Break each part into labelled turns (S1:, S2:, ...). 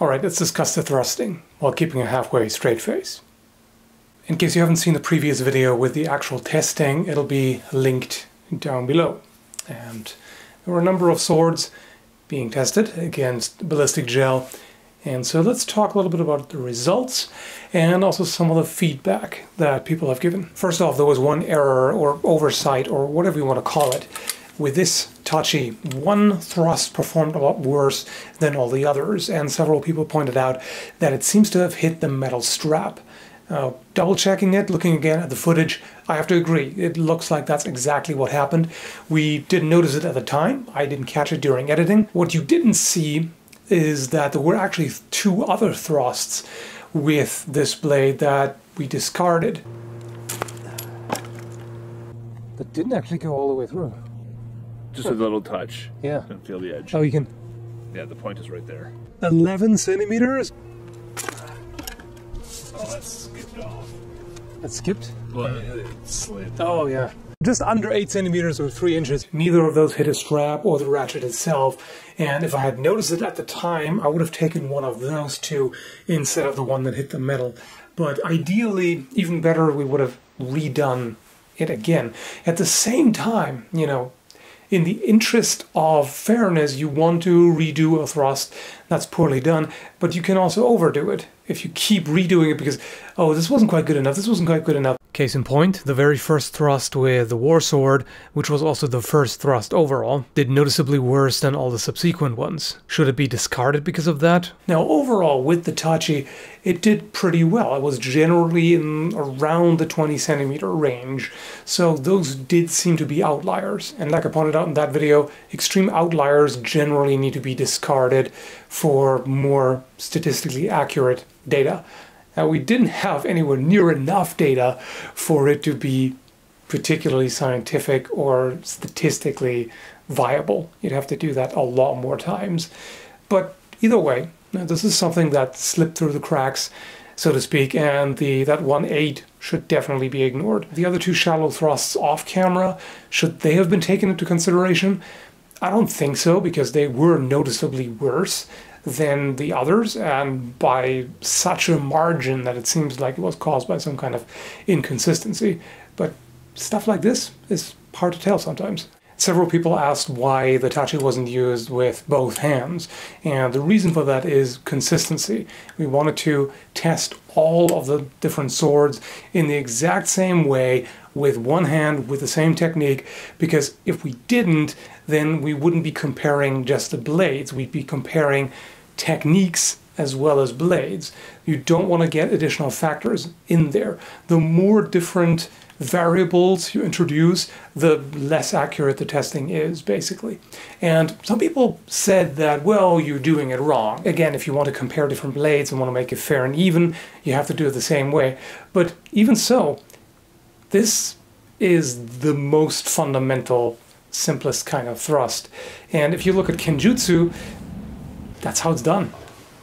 S1: Alright, let's discuss the thrusting while keeping a halfway straight face. In case you haven't seen the previous video with the actual testing, it'll be linked down below. And there were a number of swords being tested against ballistic gel. And so let's talk a little bit about the results and also some of the feedback that people have given. First off, there was one error or oversight or whatever you want to call it. With this Tachi, one thrust performed a lot worse than all the others, and several people pointed out that it seems to have hit the metal strap. Double checking it, looking again at the footage, I have to agree, it looks like that's exactly what happened. We didn't notice it at the time, I didn't catch it during editing. What you didn't see is that there were actually two other thrusts with this blade that we discarded. That didn't actually go all the way through.
S2: Just a little touch.
S1: Yeah.
S2: And feel the edge.
S1: Oh, you can...
S2: Yeah, the point is right there.
S1: 11 centimeters?
S2: Oh, that skipped off.
S1: That skipped?
S2: Well, it slid.
S1: Oh, yeah. Just under 8 centimeters or 3 inches. Neither of those hit a strap or the ratchet itself. And if I had noticed it at the time, I would have taken one of those two instead of the one that hit the metal. But ideally, even better, we would have redone it again. At the same time, you know, in the interest of fairness, you want to redo a thrust that's poorly done, but you can also overdo it if you keep redoing it because, oh, this wasn't quite good enough, this wasn't quite good enough. Case in point, the very first thrust with the war sword, which was also the first thrust overall, did noticeably worse than all the subsequent ones. Should it be discarded because of that? Now overall, with the Tachi, it did pretty well. It was generally in around the 20 centimeter range, so those did seem to be outliers. And like I pointed out in that video, extreme outliers generally need to be discarded for more statistically accurate data. Now, we didn't have anywhere near enough data for it to be particularly scientific or statistically viable. You'd have to do that a lot more times. But either way, this is something that slipped through the cracks, so to speak, and that 1/8 should definitely be ignored. The other two shallow thrusts off camera, should they have been taken into consideration? I don't think so, because they were noticeably worse than the others, and by such a margin that it seems like it was caused by some kind of inconsistency. But stuff like this is hard to tell sometimes. Several people asked why the Tachi wasn't used with both hands, and the reason for that is consistency. We wanted to test all of the different swords in the exact same way with one hand with the same technique, because if we didn't, then we wouldn't be comparing just the blades, we'd be comparing techniques as well as blades. You don't want to get additional factors in there. The more different variables you introduce, the less accurate the testing is, basically. And some people said that, well, you're doing it wrong. Again, if you want to compare different blades and want to make it fair and even, you have to do it the same way. But even so, this is the most fundamental, simplest kind of thrust. And if you look at Kenjutsu, that's how it's done.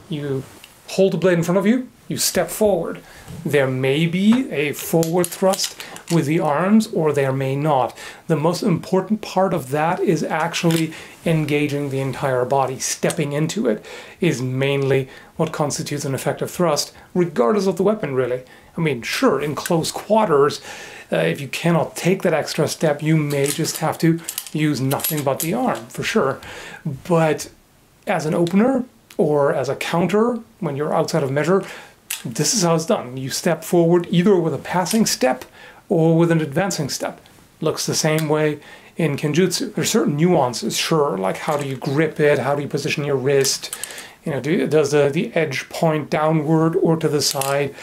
S1: You hold the blade in front of you, you step forward. There may be a forward thrust with the arms, or there may not. The most important part of that is actually engaging the entire body. Stepping into it is mainly what constitutes an effective thrust, regardless of the weapon, really. I mean, sure, in close quarters, if you cannot take that extra step, you may just have to use nothing but the arm, for sure. But as an opener, or as a counter, when you're outside of measure, this is how it's done. You step forward either with a passing step or with an advancing step. Looks the same way in Kenjutsu. There's certain nuances, sure, like how do you grip it, how do you position your wrist, you know, does the edge point downward or to the side?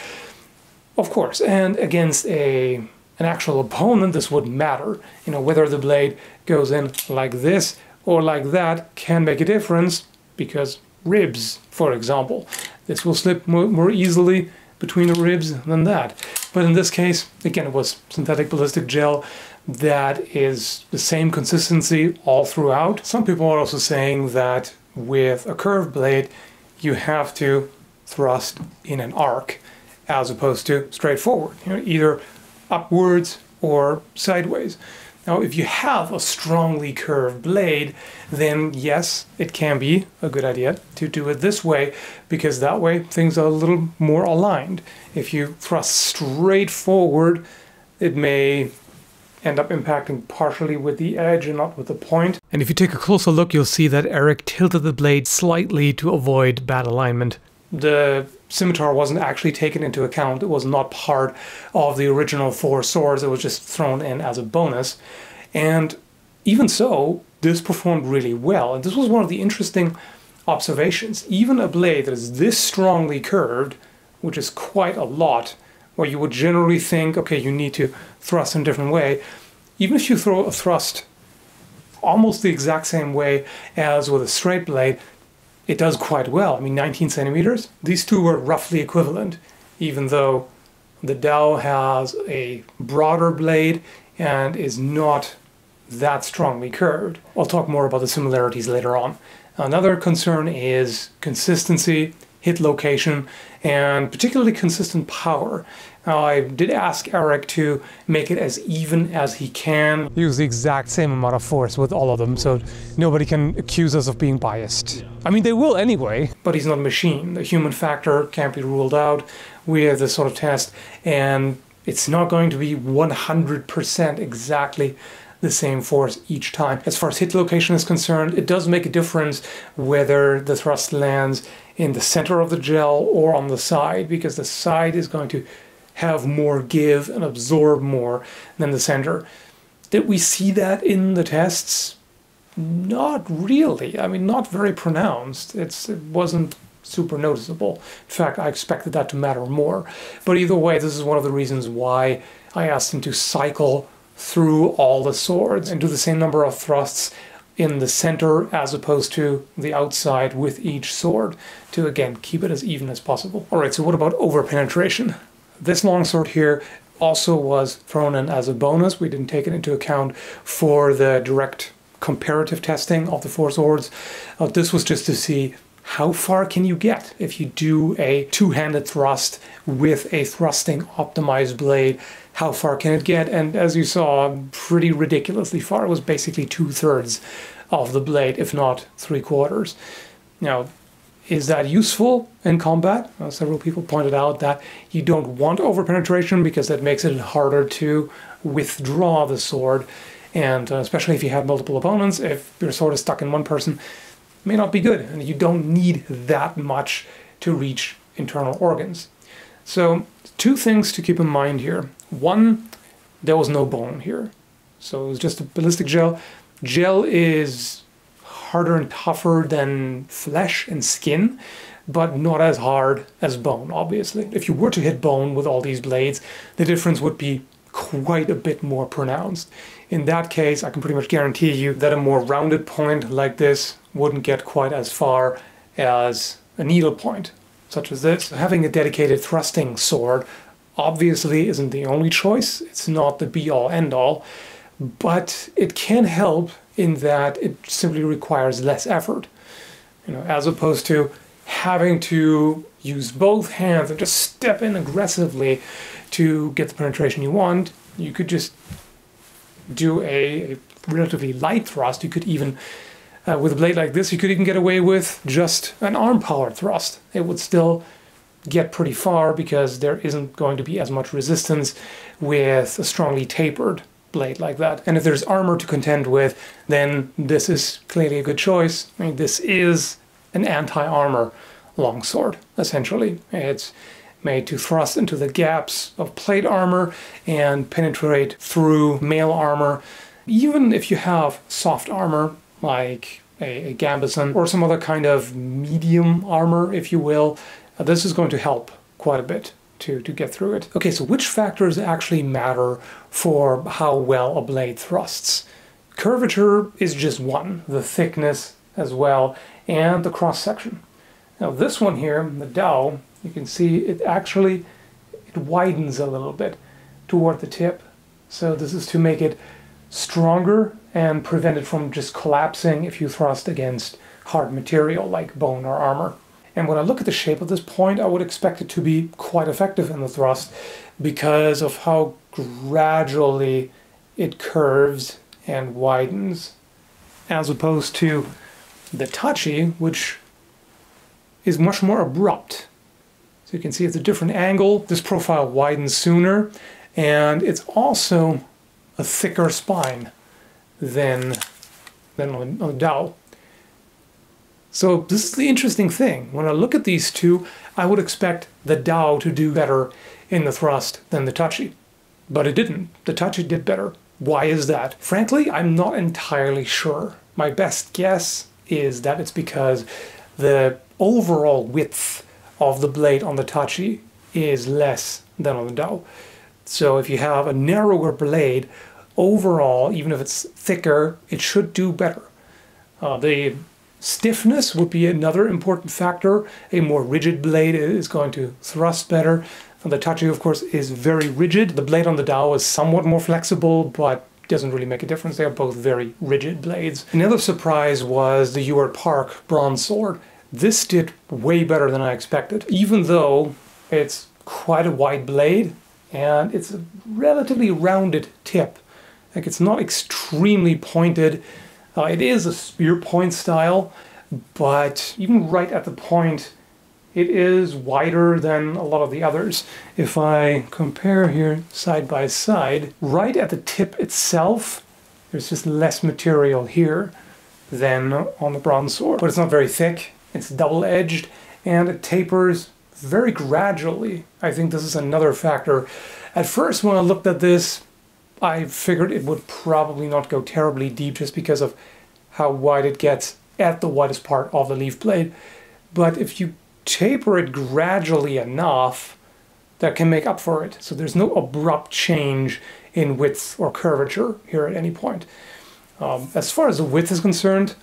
S1: Of course, and against an actual opponent, this wouldn't matter. You know, whether the blade goes in like this or like that can make a difference, because ribs, for example, this will slip more easily between the ribs than that. But in this case, again, it was synthetic ballistic gel that is the same consistency all throughout. Some people are also saying that with a curved blade, you have to thrust in an arc as opposed to straight forward, you know, either upwards or sideways. Now, if you have a strongly curved blade, then yes, it can be a good idea to do it this way, because that way things are a little more aligned. If you thrust straight forward, it may end up impacting partially with the edge and not with the point. And if you take a closer look, you'll see that Eric tilted the blade slightly to avoid bad alignment. The scimitar wasn't actually taken into account. It was not part of the original 4 swords. It was just thrown in as a bonus. And even so, this performed really well. And this was one of the interesting observations. Even a blade that is this strongly curved, which is quite a lot, where you would generally think, okay, you need to thrust in a different way, even if you throw a thrust almost the exact same way as with a straight blade, it does quite well. I mean, 19 centimeters. These two were roughly equivalent, even though the Dao has a broader blade and is not that strongly curved. I'll talk more about the similarities later on. Another concern is consistency, hit location, and particularly consistent power. Now, I did ask Eric to make it as even as he can. Use the exact same amount of force with all of them, so nobody can accuse us of being biased. I mean, they will anyway, but he's not a machine. The human factor can't be ruled out with this sort of test, and it's not going to be 100% exactly the same force each time. As far as hit location is concerned, it does make a difference whether the thrust lands in the center of the gel or on the side, because the side is going to have more give and absorb more than the center. Did we see that in the tests? Not really. I mean, not very pronounced. It wasn't super noticeable. In fact, I expected that to matter more. But either way, this is one of the reasons why I asked him to cycle through all the swords and do the same number of thrusts in the center as opposed to the outside with each sword to, again, keep it as even as possible. All right, so what about over-penetration? This longsword here also was thrown in as a bonus. We didn't take it into account for the direct comparative testing of the 4 swords. This was just to see how far can you get if you do a two-handed thrust with a thrusting optimized blade. How far can it get? And as you saw, pretty ridiculously far. It was basically 2/3 of the blade, if not 3/4. Now, is that useful in combat? Several people pointed out that you don't want over-penetration because that makes it harder to withdraw the sword. And especially if you have multiple opponents, if your sword is stuck in one person, it may not be good. And you don't need that much to reach internal organs. So 2 things to keep in mind here. One, there was no bone here. So it was just a ballistic gel. Gel is harder and tougher than flesh and skin, but not as hard as bone, obviously. If you were to hit bone with all these blades, the difference would be quite a bit more pronounced. In that case, I can pretty much guarantee you that a more rounded point like this wouldn't get quite as far as a needle point, such as this. Having a dedicated thrusting sword obviously isn't the only choice. It's not the be-all, end-all, but it can help in that it simply requires less effort, as opposed to having to use both hands and just step in aggressively to get the penetration you want. You could just do a relatively light thrust. You could even, with a blade like this, you could even get away with just an arm power thrust. It would still get pretty far because there isn't going to be as much resistance with a strongly tapered blade like that. And if there's armor to contend with, then this is clearly a good choice. I mean, this is an anti-armor longsword, essentially. It's made to thrust into the gaps of plate armor and penetrate through mail armor. Even if you have soft armor, like a gambeson or some other kind of medium armor, if you will, this is going to help quite a bit to get through it. Okay, so which factors actually matter for how well a blade thrusts? Curvature is just one, the thickness as well, and the cross-section. Now this one here, the Dao, you can see it widens a little bit toward the tip. So this is to make it stronger and prevent it from just collapsing if you thrust against hard material like bone or armor. And when I look at the shape of this point, I would expect it to be quite effective in the thrust because of how gradually it curves and widens, as opposed to the touchy, which is much more abrupt. So you can see it's a different angle. This profile widens sooner, and it's also a thicker spine than on the dowel. So this is the interesting thing. When I look at these two, I would expect the dowel to do better in the thrust than the touchy. But it didn't. The touchy did better. Why is that? Frankly, I'm not entirely sure. My best guess is that it's because the overall width of the blade on the touchy is less than on the dowel. So if you have a narrower blade, overall, even if it's thicker, it should do better. The stiffness would be another important factor. A more rigid blade is going to thrust better. The touchy, of course, is very rigid. The blade on the dowel is somewhat more flexible, but doesn't really make a difference. They are both very rigid blades. Another surprise was the Ewart Park bronze sword. This did way better than I expected, even though it's quite a wide blade and it's a relatively rounded tip. Like, it's not extremely pointed. It is a spear point style, but even right at the point, it is wider than a lot of the others. If I compare here side by side, right at the tip itself, there's just less material here than on the bronze sword. But it's not very thick, it's double-edged, and it tapers very gradually. I think this is another factor. At first, when I looked at this, I figured it would probably not go terribly deep just because of how wide it gets at the widest part of the leaf blade. But if you taper it gradually enough, that can make up for it. So there's no abrupt change in width or curvature here at any point. As far as the width is concerned,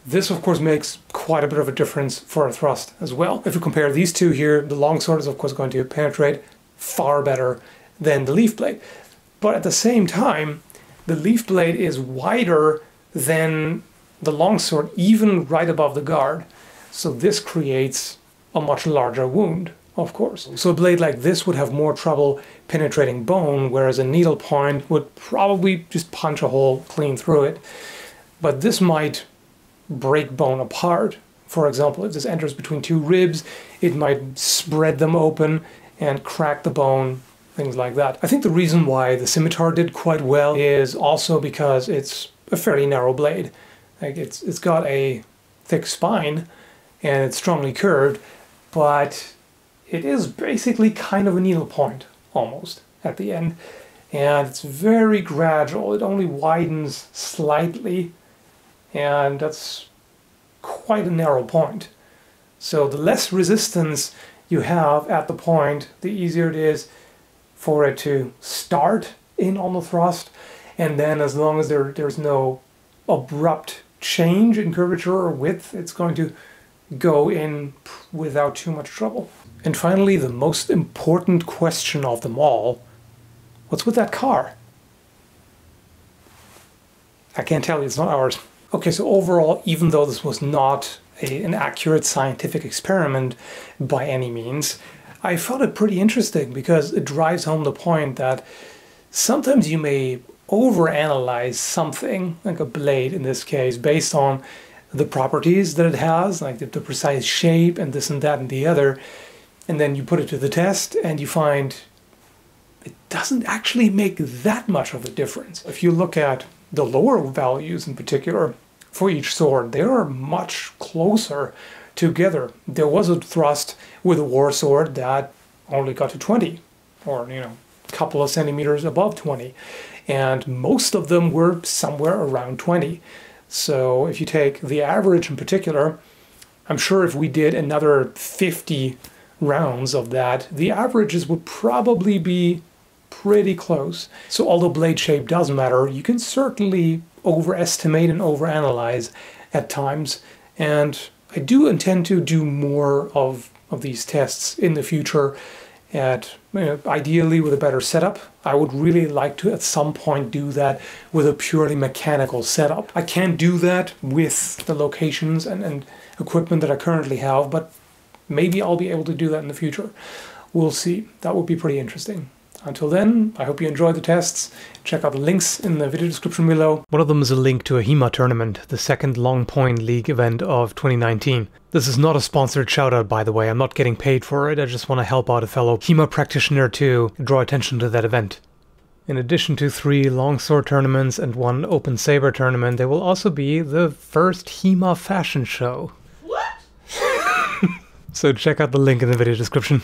S1: this of course makes quite a bit of a difference for a thrust as well. If you compare these two here, the longsword is of course going to penetrate far better than the leaf blade. But at the same time, the leaf blade is wider than the longsword, even right above the guard. So this creates a much larger wound, of course. So a blade like this would have more trouble penetrating bone, whereas a needle point would probably just punch a hole clean through it. But this might break bone apart. For example, if this enters between two ribs, it might spread them open and crack the bone, things like that. I think the reason why the scimitar did quite well is also because it's a fairly narrow blade. Like, it's got a thick spine and it's strongly curved, but it is basically kind of a needle point almost at the end, and it's very gradual. It only widens slightly, and that's quite a narrow point. So the less resistance you have at the point, the easier it is for it to start in on the thrust, and then as long as there's no abrupt change in curvature or width, it's going to go in without too much trouble. And finally, the most important question of them all, what's with that car? I can't tell you, it's not ours. Okay, so overall, even though this was not an accurate scientific experiment by any means, I found it pretty interesting because it drives home the point that sometimes you may overanalyze something, like a blade in this case, based on the properties that it has, like the precise shape and this and that and the other, and then you put it to the test and you find it doesn't actually make that much of a difference. If you look at the lower values in particular for each sword, they are much closer together. There was a thrust with a war sword that only got to 20, or a couple of centimeters above 20, and most of them were somewhere around 20. So if you take the average in particular, I'm sure if we did another 50 rounds of that, the averages would probably be pretty close. So although blade shape does matter, you can certainly overestimate and overanalyze at times, and I do intend to do more of these tests in the future, ideally with a better setup. I would really like to at some point do that with a purely mechanical setup. I can't do that with the locations and equipment that I currently have, but maybe I'll be able to do that in the future. We'll see. That would be pretty interesting. Until then, I hope you enjoyed the tests. Check out the links in the video description below. One of them is a link to a HEMA tournament, the second Long Point League event of 2019. This is not a sponsored shoutout, by the way. I'm not getting paid for it. I just want to help out a fellow HEMA practitioner to draw attention to that event. In addition to 3 longsword tournaments and 1 open saber tournament, there will also be the first HEMA fashion show. What? So check out the link in the video description.